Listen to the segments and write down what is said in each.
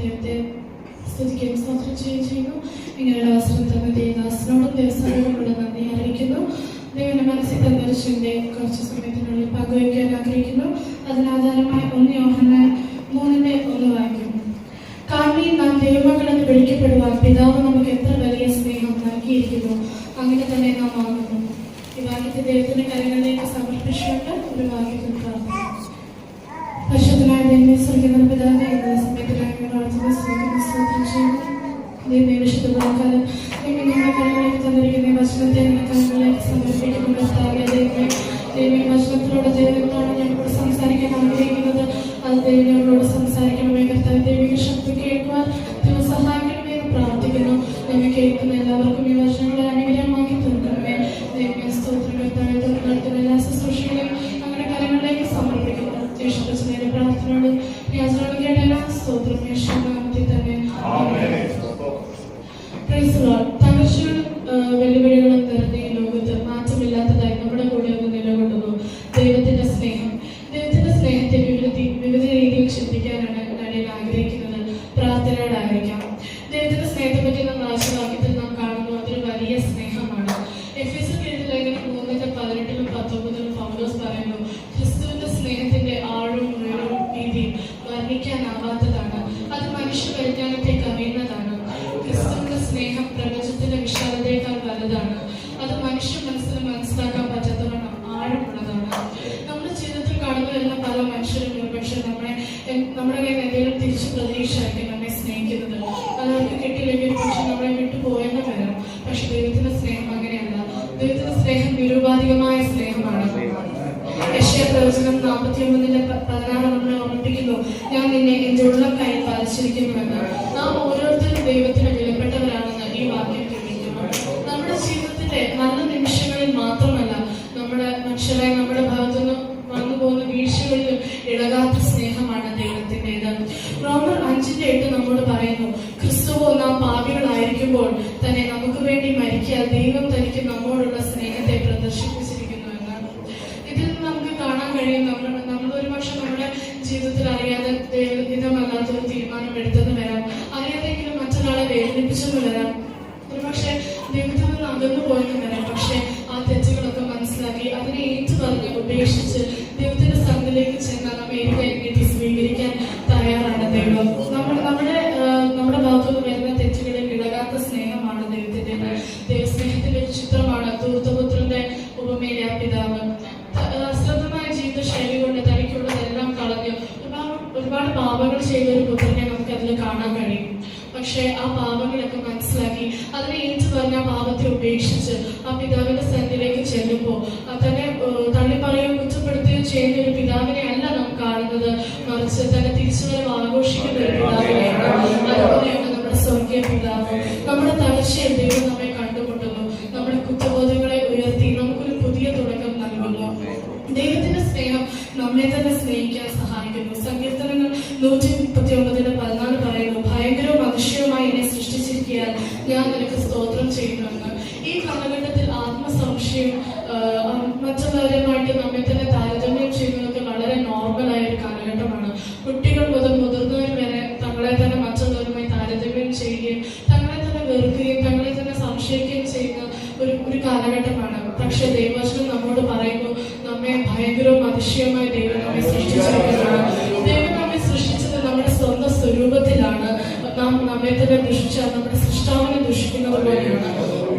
ദൈവത്തെ സ്തുതിക്കുകയും സ്തോത്രം ചെയ്യുന്നു. ഇങ്ങനെയുള്ള അവസരം തന്ന ദേവദാസനോടും ദേവസ്ഥാനോടുമുള്ള നന്ദി അറിയിക്കുന്നു. ദൈവന്റെ മനസ്സിൽ തന്നൊരു ചിന്തയെ കുറച്ച് സമയത്തിനുള്ളിൽ പങ്കുവയ്ക്കാൻ ആഗ്രഹിക്കുന്നു. അതിനാധാരമായി 1 യോഹന്നാൻ 3:1 വായിക്കുന്നു. കാരണം നാം ദൈവമക്കളെന്ന് വിളിക്കപ്പെടുവാൻ പിതാവ് നമുക്ക് എത്ര വലിയ സ്നേഹം നൽകിയിരിക്കുന്നു, അങ്ങനെ തന്നെ നാം ആകുന്നു. ഈ വാക്യത്തെ ദൈവത്തിന്റെ കരങ്ങളിലേക്ക് സമർപ്പിച്ചുകൊണ്ട് ഒരു വാക്യത്തിൽ പ്രാർത്ഥിക്കുന്നു. പരിശുദ്ധനായ ദൈവമേ, സ്വർഗ്ഗസ്ഥനായ പിതാവേ, ഈ സമയത്തിലായി പ്രാർത്ഥന സ്തോത്രം ചെയ്യുന്നു. ദൈവമേ, വിശുദ്ധ കാലം ഞങ്ങളുടെ കരങ്ങളിലേക്ക് തന്നിരിക്കുന്ന വചനത്തെ കരങ്ങളിലേക്ക് സമർപ്പിക്കുന്നു. ദൈവമേ, വചനത്തിലൂടെ ദൈവത്തോട് ഞങ്ങളോട് സംസാരിക്കാൻ ആഗ്രഹിക്കുന്നത് അത് ദൈവം ഞങ്ങളോട് സംസാരിക്കണമേ. കർത്താവ്, ദൈവിക ശക്തി കേൾക്കുവാൻ ദൈവം സഹായിക്കണമേ എന്ന് പ്രാർത്ഥിക്കുന്നു. ദൈവം കേൾക്കുന്ന എല്ലാവർക്കും ഈ വചനങ്ങളെ അനുഗ്രഹമാക്കി തീർക്കണമേ. ദൈവമേ, സ്തോത്രം. കർത്താവ്, നടത്തുന്ന എല്ലാ ശുശ്രൂഷകളെയും ഞങ്ങളുടെ കരങ്ങളിലേക്ക് സമർപ്പിക്കുന്നു. യേശുക്രിസ്തുവിന്റെ പ്രാർത്ഥനയോട് യാചനയോട് കേട്ട സ്തോത്രം യേശുനാമത്തിൽ തന്നെ. Praise the Lord. തകർച്ചകളും വെല്ലുവിളികളും നിറഞ്ഞ ഈ ലോകത്ത് മാറ്റമില്ലാത്തതായി നമ്മുടെ കൂടെ ഒന്ന് നിലകൊള്ളുന്നു ദൈവത്തിന്റെ സ്നേഹം. ദൈവത്തിന്റെ സ്നേഹത്തെ വിവിധ രീതിയിൽ ചിന്തിക്കാനാണ് ഞാൻ ആഗ്രഹിക്കുന്നത്. പ്രാർത്ഥനയോടായിരിക്കാം. ദൈവത്തിന്റെ സ്നേഹത്തെ പറ്റി നാം വാക്യത്തിൽ നാം കാണുന്നു. അതൊരു വലിയ സ്നേഹമാണ്. എഫേസ്യർ ലേഖനം 3:18-19 പൗലോസ് പറയുന്നു, ക്രിസ്തുവിന്റെ സ്നേഹത്തിന്റെ ആഴവും ഉയരവും വീതിയും വർണ്ണിക്കാനാവാത്തതാണ്. അത് മനുഷ്യ പരിജ്ഞാനത്തെ കവിയുന്നതാണ്. ക്രിസ്തുവിന്റെ സ്നേഹം പ്രപഞ്ചത്തിന്റെ വിശാലതയേക്കാൾ വലുതാണ്. അത് മനുഷ്യ മനസ്സിന് മനസ്സിലാക്കാൻ പറ്റാത്തവണ്ണം ആഴമുള്ളതാണ്. നമ്മുടെ ജീവിതത്തിൽ കടന്നു വരുന്ന പല മനുഷ്യരും ഒരുപക്ഷെ നമ്മുടെ കയ്യിൽ എന്തെങ്കിലും തിരിച്ചു പ്രതീക്ഷയായിരിക്കും നമ്മെ സ്നേഹിക്കുന്നത്. അതവർക്ക് കിട്ടിയില്ലെങ്കിൽ പക്ഷെ നമ്മളെ വിട്ടുപോയെന്ന് വരാം. പക്ഷെ ദൈവത്തിന്റെ സ്നേഹം അങ്ങനെയല്ല. ദൈവത്തിന്റെ സ്നേഹം നിരുപാധികമായ സ്നേഹമാണ്. യെശയ്യാ പ്രവചനം 49:16 നമ്മളെ ഓർമ്മിപ്പിക്കുന്നു, ഞാൻ നിന്നെ എന്റെ ഉള്ളം കയ്യിൽ പാലിച്ചിരിക്കുന്നുവെന്ന്. നാം ഓരോരുത്തരും ദൈവത്തിന് വിലപ്പെട്ടവരാണെന്ന് ഈ വാക്യം തെളിയിക്കുന്നു. നമ്മുടെ ജീവിതത്തിന്റെ നല്ല നിമിഷങ്ങളിൽ മാത്രമല്ല, നമ്മുടെ മനുഷ്യരായ നമ്മുടെ ഭാഗത്തുനിന്ന് വന്നു പോകുന്ന വീഴ്ചകളിലും ഇളകാത്ത സ്നേഹമാണ് ദൈവത്തിൻ്റെത്. റോമർ 5:8 നമ്മോട് പറയുന്നു, ക്രിസ്തുവോ നാം പാപികളായിരിക്കുമ്പോൾ തന്നെ നമുക്ക് വേണ്ടി മരിക്കാൻ ദൈവം തനിക്ക് നമ്മോടുള്ള സ്നേഹത്തെ പ്രദർശിപ്പിച്ചിരിക്കുന്നു എന്നാണ്. ഇതിൽ നമുക്ക് കാണാൻ കഴിയും, നമ്മൾ ഒരുപക്ഷെ നമ്മുടെ ജീവിതത്തിൽ അറിയാതെ ദൈവഹിതമല്ലാത്തൊരു തീരുമാനം എടുത്തെന്ന് വരാം, അറിയാതെങ്കിലും മറ്റൊരാളെ വേദനിപ്പിച്ചെന്ന് വരാം, ഒരുപക്ഷെ ദൈവത്തിൽ നിന്ന് അകന്നു പോയെന്ന് വരാം. പക്ഷെ ആ തെറ്റുകളൊക്കെ മനസ്സിലാക്കി അതിനെ ഏറ്റുപറഞ്ഞ് ഉപേക്ഷിച്ച് ദൈവത്തിന്റെ സന്നിധിയിലേക്ക് ചെന്നാൽ നമ്മെ ഏറ്റുകയറ്റി സ്വീകരിക്കാൻ തയ്യാറാണ് ദൈവം. നമ്മുടെ ഭാഗത്തുനിന്ന് വരുന്ന തെറ്റുകളിൽ ഇടകാത്ത സ്നേഹമാണ് ദൈവത്തിന്റെ. ദൈവസ്നേഹത്തിന്റെ ഒരു ചിത്രമാണ് ധൂർത്തപുത്രന്റെ ഉപമയിലെ ആ പിതാവ്. അശ്രദ്ധമായ ജീവിത ശൈലി കൊണ്ട് തനിക്കുള്ളതെല്ലാം കളഞ്ഞ് ഒരുപാട് പാപങ്ങൾ ചെയ്ത ഒരു പുത്രനെ നമുക്ക് അതിൽ കാണാൻ കഴിയും. പക്ഷെ ആ പാപങ്ങളൊക്കെ മനസ്സിലാക്കി അതിനെ ഏറ്റു പറഞ്ഞ ആ പാപത്തെ ഉപേക്ഷിച്ച് ആ പിതാവിന്റെ സന്നിധിയിലേക്ക് ചെല്ലുമ്പോൾ തന്നെ തള്ളിപ്പറയുകയോ കുറ്റപ്പെടുത്തുകയോ ചെയ്യുന്ന ഒരു പിതാവിനെ അല്ല നാം കാണുന്നത്, മറിച്ച് തന്നെ തിരിച്ചുവരവ് ആഘോഷിക്കുന്ന ഒരു പിതാവിനെയാണ്. അതുപോലെയാണ് നമ്മുടെ സ്വർഗീയ പിതാവ്. നമ്മുടെ തകർച്ചയിൽ ദൈവം നമ്മെ കണ്ടുമുട്ടുന്നു, നമ്മുടെ കുറ്റബോധങ്ങളെ ഉയർത്തി നമുക്കൊരു പുതിയ തുടക്കം നൽകുന്നു. ദൈവത്തിന്റെ സ്നേഹം നമ്മെ തന്നെ സ്നേഹിക്കാൻ സഹായിക്കുന്നു. സങ്കീർത്തനങ്ങൾ 139:14 പറയുന്നു, ഭയങ്കരവും അതിശയവുമായി എന്നെ സൃഷ്ടിച്ചിരിക്കാൻ ഞാൻ നിനക്ക് സ്തോത്രം ചെയ്യുന്നുവെന്ന്. ഈ കാലഘട്ടത്തിൽ ആത്മസംശയം മറ്റുള്ളവരുമായിട്ട് നമ്മെ തന്നെ താരതമ്യം ചെയ്യുന്നതൊക്കെ വളരെ നോർമലായ ഒരു കാലഘട്ടമാണ്. കുട്ടികൾ മുതൽ മുതിർന്നവർ വരെ തങ്ങളെ തന്നെ മറ്റുള്ളവരുമായി താരതമ്യം ചെയ്യുകയും തങ്ങളെ തന്നെ വെറുക്കുകയും തങ്ങളെ തന്നെ സംശയിക്കുകയും ചെയ്യുന്ന ഒരു കാലഘട്ടമാണ്. പക്ഷെ ദൈവവചനം നമ്മോട് പറയുന്നു, നമ്മെ ഭയങ്കരവും അതിശയമായി ദൈവം നമ്മെ സൃഷ്ടിച്ചിരിക്കുന്നതാണ്. ദൈവം നമ്മെ സൃഷ്ടിച്ചത് നമ്മുടെ സ്വന്തം സ്വരൂപത്തിലാണ്. നാം നമ്മെ തന്നെ ദുഷിച്ചാൽ നമ്മുടെ സൃഷ്ടാവിനെ ദുഷിക്കുന്നത് പോലെയാണ്.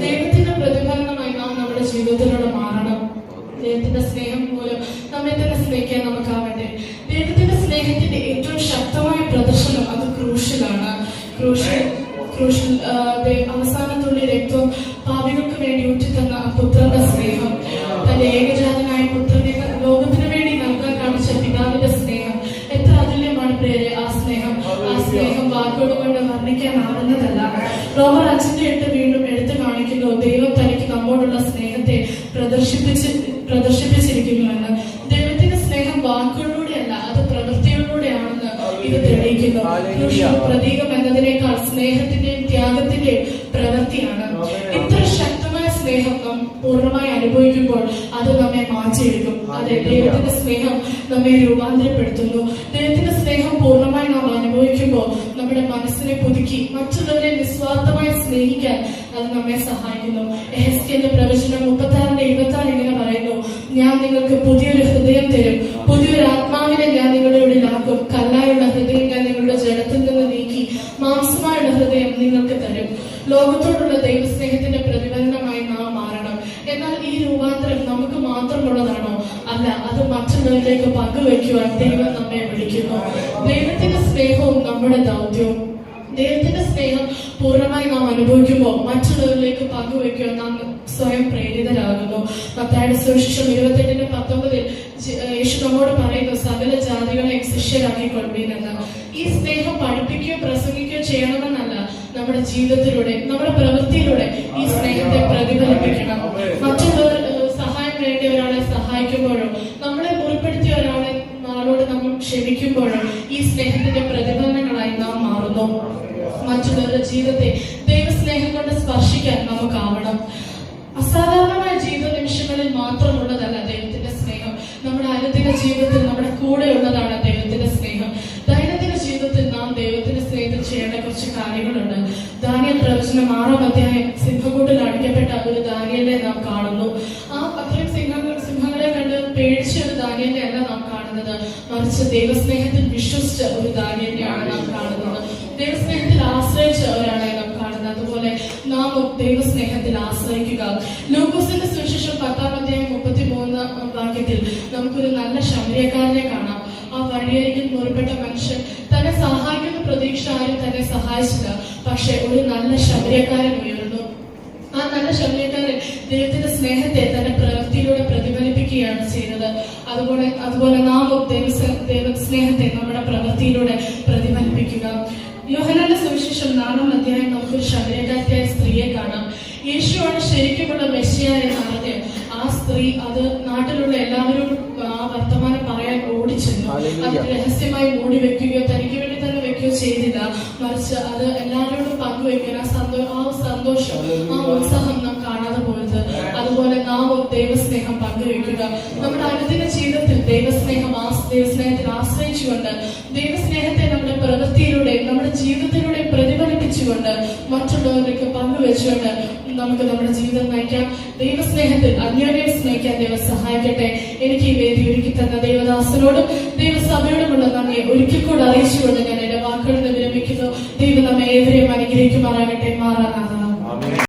ദൈവത്തിന്റെ പ്രതിഫലനമായി നാം നമ്മുടെ ജീവിതത്തിലൂടെ മാറണം. ദൈവത്തിന്റെ സ്നേഹം മൂലം നമ്മെ തന്നെ സ്നേഹിക്കാൻ നമുക്കാവട്ടെ. ദൈവത്തിന്റെ സ്നേഹത്തിന്റെ ഏറ്റവും ശക്തമായ പ്രദർശനം അത് ക്രൂശിലാണ്. ക്രൂശിൽ അവസാനത്തുള്ള രക്തവും പാപികൾക്ക് വേണ്ടി ഊറ്റിത്തന്ന ആ പുത്രന്റെ സ്നേഹം, തന്റെ ഏകജാതനായ പുത്രനെ ലോകത്തിന് വേണ്ടി നൽകാൻ കാണിച്ച പിതാവിന്റെ സ്നേഹം എത്ര അതുല്യമാണ് പ്രിയരെ. ആ സ്നേഹം വാക്കുകൾ കൊണ്ട് വർണ്ണിക്കാനാവുന്നതല്ല. റോമർ 5:8 വീണ്ടും എടുത്തു കാണിക്കുന്നു, ദൈവം തനിക്ക് നമ്മോടുള്ള സ്നേഹത്തെ പ്രദർശിപ്പിച്ചിരിക്കുന്നുവെന്ന്. ദൈവത്തിന്റെ സ്നേഹം വാക്കുകളിലൂടെയല്ല, അത് പ്രവൃത്തികളിലൂടെയാണെന്ന് ഇത് തെളിയിക്കുന്നു. പ്രതീകം എന്നതിനേക്കാൾ സ്നേഹത്തിന്റെയും ത്യാഗത്തിന്റെയും പ്രവൃത്തിയാണ്. ഇത്ര ശക്തമായ സ്നേഹം നാം പൂർണ്ണമായി അനുഭവിക്കുമ്പോൾ അത് നമ്മെ മാറ്റിയെടുക്കും. അതെ, ദൈവത്തിന്റെ സ്നേഹം നമ്മെ രൂപാന്തരപ്പെടുത്തുന്നു. ദൈവത്തിന്റെ സ്നേഹം പൂർണ്ണമായി നാം അനുഭവിക്കുമ്പോൾ നമ്മുടെ മനസ്സിനെ പുതുക്കി മറ്റുള്ളവരെ നിസ്വാർത്ഥമായി സ്നേഹിക്കാൻ അത് നമ്മെ സഹായിക്കുന്നു. എഹെസ്കേലിന്റെ പ്രവചനം 36:26 ഇങ്ങനെ പറയുന്നു, ഞാൻ നിങ്ങൾക്ക് പുതിയൊരു ഹൃദയം തരും, പുതിയൊരു ആത്മാവിനെ ഞാൻ നിങ്ങളുടെ ഉള്ളിലാക്കും, കല്ലായുള്ള ഹൃദയം ഞാൻ നിങ്ങളുടെ ജഡത്തിൽ നിന്ന് നീക്കി മാംസമായുള്ള ഹൃദയം നിങ്ങൾക്ക് തരും. ലോകത്തോടുള്ള ദൈവസ്നേഹത്തിന്റെ പ്രതിഫലനമായി നാം മാറണം. എന്നാൽ ഈ രൂപാന്തരം നമുക്ക് മാത്രമുള്ളതാണോ? അല്ല, അത് മറ്റുള്ളവരിലേക്ക് പങ്കുവെക്കുവാൻ ദൈവം നമ്മെ വിളിക്കുന്നു. ദൈവത്തിന്റെ സ്നേഹവും നമ്മുടെ ദൗത്യവും. ദൈവത്തിന്റെ സ്നേഹം പൂർണ്ണമായി നാം അനുഭവിക്കുമ്പോൾ മറ്റുള്ളവരിലേക്ക് പങ്കുവെക്കുവാൻ നാം സ്വയം പ്രേരിതരാകുന്നു. മത്തായിയുടെ സുവിശേഷം 28:19 യേശു നമ്മോട് പറയുന്നു, സകല ജാതികളെ ശിഷ്യരാക്കിക്കൊള്ളുവീനെന്ന്. ഈ സ്നേഹം പഠിപ്പിക്കുകയോ പ്രസംഗിക്കുകയോ ചെയ്യണമെന്നല്ല, നമ്മുടെ ജീവിതത്തിലൂടെ നമ്മുടെ പ്രവൃത്തിയിലൂടെ ഈ സ്നേഹത്തെ പ്രതിഫലിപ്പിക്കണം. മറ്റുള്ളവർ സഹായം വേണ്ടിയ ഒരാളെ സഹായിക്കുമ്പോഴും നമ്മളെ മുറിപ്പെടുത്തിയ ആളോട് നമ്മൾ ക്ഷമിക്കുമ്പോഴും ഈ സ്നേഹത്തിന്റെ പ്രതിഫലനങ്ങളായി നാം മാറുന്നു. മറ്റുള്ളവരുടെ ജീവിതത്തെ ദൈവസ്നേഹം കൊണ്ട് സ്പർശിക്കാൻ നമുക്കാവണം. അസാധാരണമായ ജീവിത നിമിഷങ്ങളിൽ മാത്രമുള്ളതല്ല ദൈവത്തിന്റെ സ്നേഹം. നമ്മുടെ അനുദിന ജീവിതത്തിൽ നമ്മുടെ കൂടെ ഉള്ളതാണ് ദൈവത്തിന്റെ സ്നേഹം. ദൈനംദിന ജീവിതത്തിൽ നാം ദൈവത്തിന്റെ സ്നേഹത്തിൽ ചെയ്യേണ്ട കുറച്ച് കാര്യങ്ങളുണ്ട്. ദാനിയേൽ പ്രവചനം 6-ാം സിംഹക്കൂട്ടിൽ അടയ്ക്കപ്പെട്ട ഒരു ദാനിയേലിനെ നാം കാണുന്നു. അത്രയും സിംഹങ്ങളെ കണ്ട് പേടിച്ച ഒരു ദാനിയേലിനെ അല്ല നാം കാണുന്നത്, മറിച്ച് ദൈവസ്നേഹത്തിൽ വിശ്വസിച്ച ഒരു ദാനിയേലിനെയാണ് നാം കാണുന്നത്. ദൈവസ്നേഹത്തിൽ ആശ്രയിച്ച ഒരാളെ നാം കാണുന്നത്. അതുപോലെ നാം ദൈവസ്നേഹത്തിൽ ആശ്രയിക്കുക. ലൂക്കോസിന്റെ സുവിശേഷം 10-ാം-33 നമുക്കൊരു നല്ല ശമരിയക്കാരനെ കാണാം. ആ വഴിയരികിൽ മുറിപ്പെട്ട മനുഷ്യൻ തന്നെ സഹായിക്കുന്ന പ്രതീക്ഷ ആരും തന്നെ സഹായിച്ചില്ല. പക്ഷെ ഒരു നല്ല ശമരിയക്കാരൻ ഉയർന്നു. ആ നല്ല ശമരിയക്കാരൻ ദൈവത്തിന്റെ സ്നേഹത്തെ തന്റെ പ്രവൃത്തിയിലൂടെ പ്രതിഫലിപ്പിക്കുകയാണ് ചെയ്തത്. അതുപോലെ നാം ദൈവസ്നേഹത്തെ നമ്മുടെ പ്രവൃത്തിയിലൂടെ പ്രതിഫലിപ്പിക്കുക. യോഹന്നാന്റെ സുവിശേഷം 4-ാം നമുക്കൊരു ശമരിയക്കാരിയായ സ്ത്രീയെ കാണാം. യേശുവാണ് ശരിക്കുമുള്ള മെസ്സിയ എന്നറിഞ്ഞ് ആ സ്ത്രീ അത് നാട്ടിലുള്ള എല്ലാവരോടും ആ വർത്തമാനം പറയാൻ ഓടിച്ചെന്നു. അത് രഹസ്യമായി മൂടി വെക്കുകയോ തനിക്ക് വേണ്ടി തന്നെ വെക്കുകയോ ചെയ്തില്ല, മറിച്ച് അത് എല്ലാവരോടും പങ്കുവെക്കാൻ ആ സന്തോഷം ആ ഉത്സാഹം നാം കാണാതെ പോയത്. അതുപോലെ നാം ദൈവസ്നേഹം പങ്കുവെക്കുക. നമ്മുടെ അനുദിന ജീവിതത്തിൽ ദൈവസ്നേഹത്തിൽ ആശ്രയിച്ചുകൊണ്ട് ദൈവസ്നേഹത്തെ നമ്മുടെ പ്രവൃത്തിയിലൂടെ നമ്മുടെ ജീവിതത്തിലൂടെ പ്രതിഫലിപ്പിച്ചുകൊണ്ട് മറ്റുള്ളവരിലേക്ക് പങ്കുവെച്ചുകൊണ്ട് നമുക്ക് നമ്മുടെ ജീവിതം നയിക്കാം. ദൈവസ്നേഹത്തിൽ അന്യോന്യം സ്നേഹിക്കാൻ ദൈവം സഹായിക്കട്ടെ. എനിക്ക് ഈ വേദി ഒരുക്കി തന്ന ദൈവദാസനോടും ദൈവസഭയോടുമുള്ള നന്ദി ഒരിക്കൽ കൂടെ അറിയിച്ചുകൊണ്ട് ഞാൻ എന്റെ വാക്കുകളിൽ വിരമിക്കുന്നു. ദൈവം നമ്മെ ഏവരെയും അനുഗ്രഹിക്കുമാറാകട്ടെ. മാറാനാഥ.